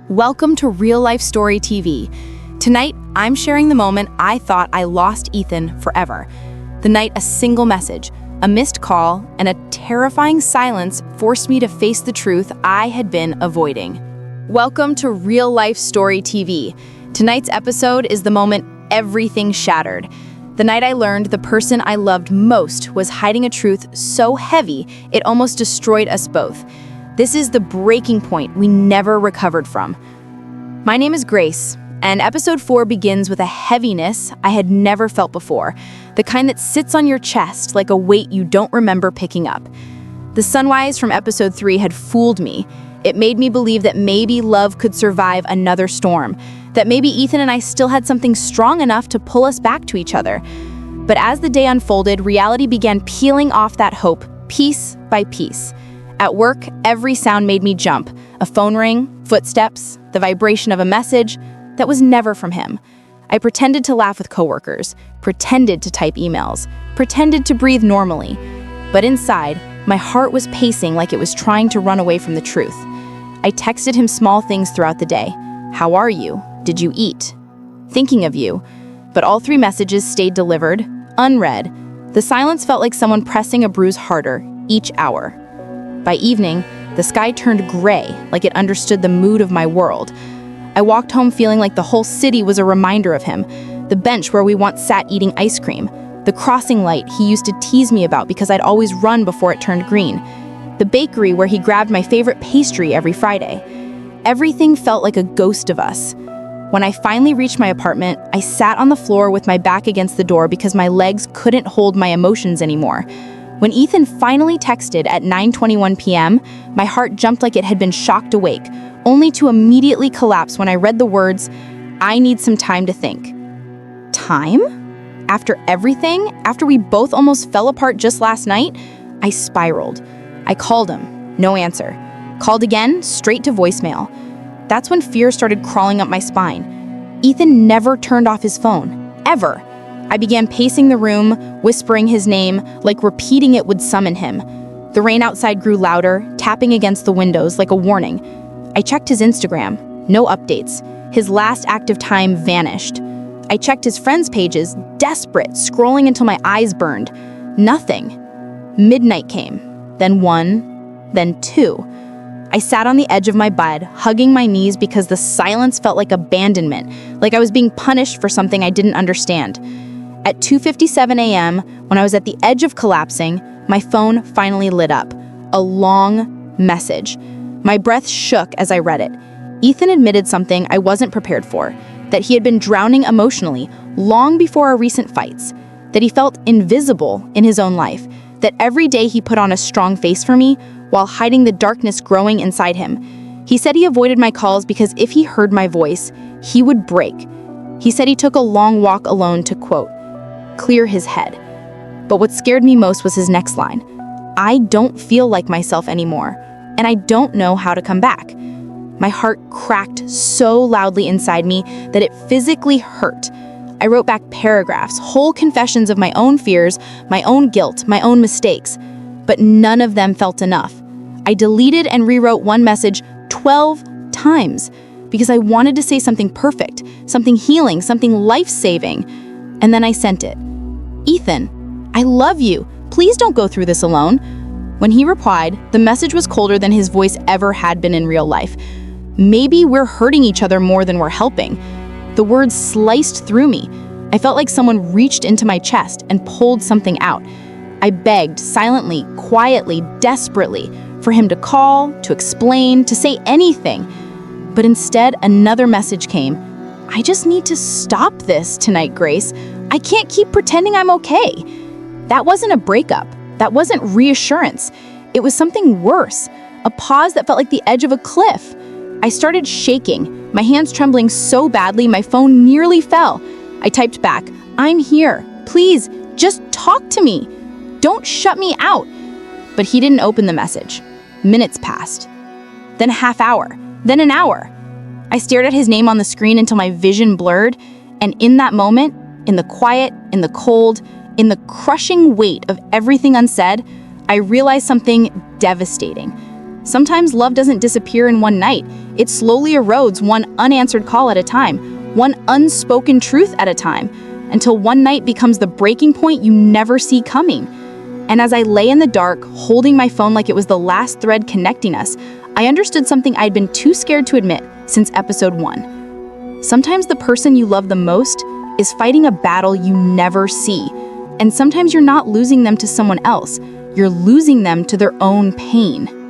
Welcome to Real Life Story TV. Tonight, I'm sharing the moment I thought I lost Ethan forever. The night a single message, a missed call, and a terrifying silence forced me to face the truth I had been avoiding. Welcome to Real Life Story TV. Tonight's episode is the moment everything shattered. The night I learned the person I loved most was hiding a truth so heavy it almost destroyed us both. This is the breaking point we never recovered from. My name is Grace, and episode 4 begins with a heaviness I had never felt before, the kind that sits on your chest like a weight you don't remember picking up. The sunrise from episode 3 had fooled me. It made me believe that maybe love could survive another storm, that maybe Ethan and I still had something strong enough to pull us back to each other. But as the day unfolded, reality began peeling off that hope, piece by piece. At work, every sound made me jump. A phone ring, footsteps, the vibration of a message that was never from him. I pretended to laugh with coworkers, pretended to type emails, pretended to breathe normally. But inside, my heart was pacing like it was trying to run away from the truth. I texted him small things throughout the day. How are you? Did you eat? Thinking of you. But all 3 messages stayed delivered, unread. The silence felt like someone pressing a bruise harder each hour. By evening, the sky turned gray, like it understood the mood of my world. I walked home feeling like the whole city was a reminder of him. The bench where we once sat eating ice cream. The crossing light he used to tease me about because I'd always run before it turned green. The bakery where he grabbed my favorite pastry every Friday. Everything felt like a ghost of us. When I finally reached my apartment, I sat on the floor with my back against the door because my legs couldn't hold my emotions anymore. When Ethan finally texted at 9:21 p.m., my heart jumped like it had been shocked awake, only to immediately collapse when I read the words, "I need some time to think." Time? After everything? After we both almost fell apart just last night? I spiraled. I called him. No answer. Called again, straight to voicemail. That's when fear started crawling up my spine. Ethan never turned off his phone. Ever. I began pacing the room, whispering his name, like repeating it would summon him. The rain outside grew louder, tapping against the windows like a warning. I checked his Instagram. No updates. His last active time vanished. I checked his friends' pages, desperate, scrolling until my eyes burned. Nothing. Midnight came. Then 1, then 2. I sat on the edge of my bed, hugging my knees because the silence felt like abandonment, like I was being punished for something I didn't understand. At 2:57 a.m., when I was at the edge of collapsing, my phone finally lit up. A long message. My breath shook as I read it. Ethan admitted something I wasn't prepared for, that he had been drowning emotionally long before our recent fights, that he felt invisible in his own life, that every day he put on a strong face for me while hiding the darkness growing inside him. He said he avoided my calls because if he heard my voice, he would break. He said he took a long walk alone to, quote, clear his head. But what scared me most was his next line. I don't feel like myself anymore, and I don't know how to come back. My heart cracked so loudly inside me that it physically hurt. I wrote back paragraphs, whole confessions of my own fears, my own guilt, my own mistakes, but none of them felt enough. I deleted and rewrote one message 12 times because I wanted to say something perfect, something healing, something life-saving. And then I sent it. Ethan, I love you. Please don't go through this alone. When he replied, the message was colder than his voice ever had been in real life. Maybe we're hurting each other more than we're helping. The words sliced through me. I felt like someone reached into my chest and pulled something out. I begged, silently, quietly, desperately, for him to call, to explain, to say anything. But instead, another message came. I just need to stop this tonight, Grace. I can't keep pretending I'm okay. That wasn't a breakup. That wasn't reassurance. It was something worse. A pause that felt like the edge of a cliff. I started shaking, my hands trembling so badly my phone nearly fell. I typed back, I'm here. Please, just talk to me. Don't shut me out. But he didn't open the message. Minutes passed. Then a half hour. Then an hour. I stared at his name on the screen until my vision blurred, and in that moment, in the quiet, in the cold, in the crushing weight of everything unsaid, I realized something devastating. Sometimes love doesn't disappear in one night. It slowly erodes, one unanswered call at a time, one unspoken truth at a time, until one night becomes the breaking point you never see coming. And as I lay in the dark, holding my phone like it was the last thread connecting us, I understood something I'd been too scared to admit since episode 1. Sometimes the person you love the most is fighting a battle you never see. And sometimes you're not losing them to someone else, you're losing them to their own pain.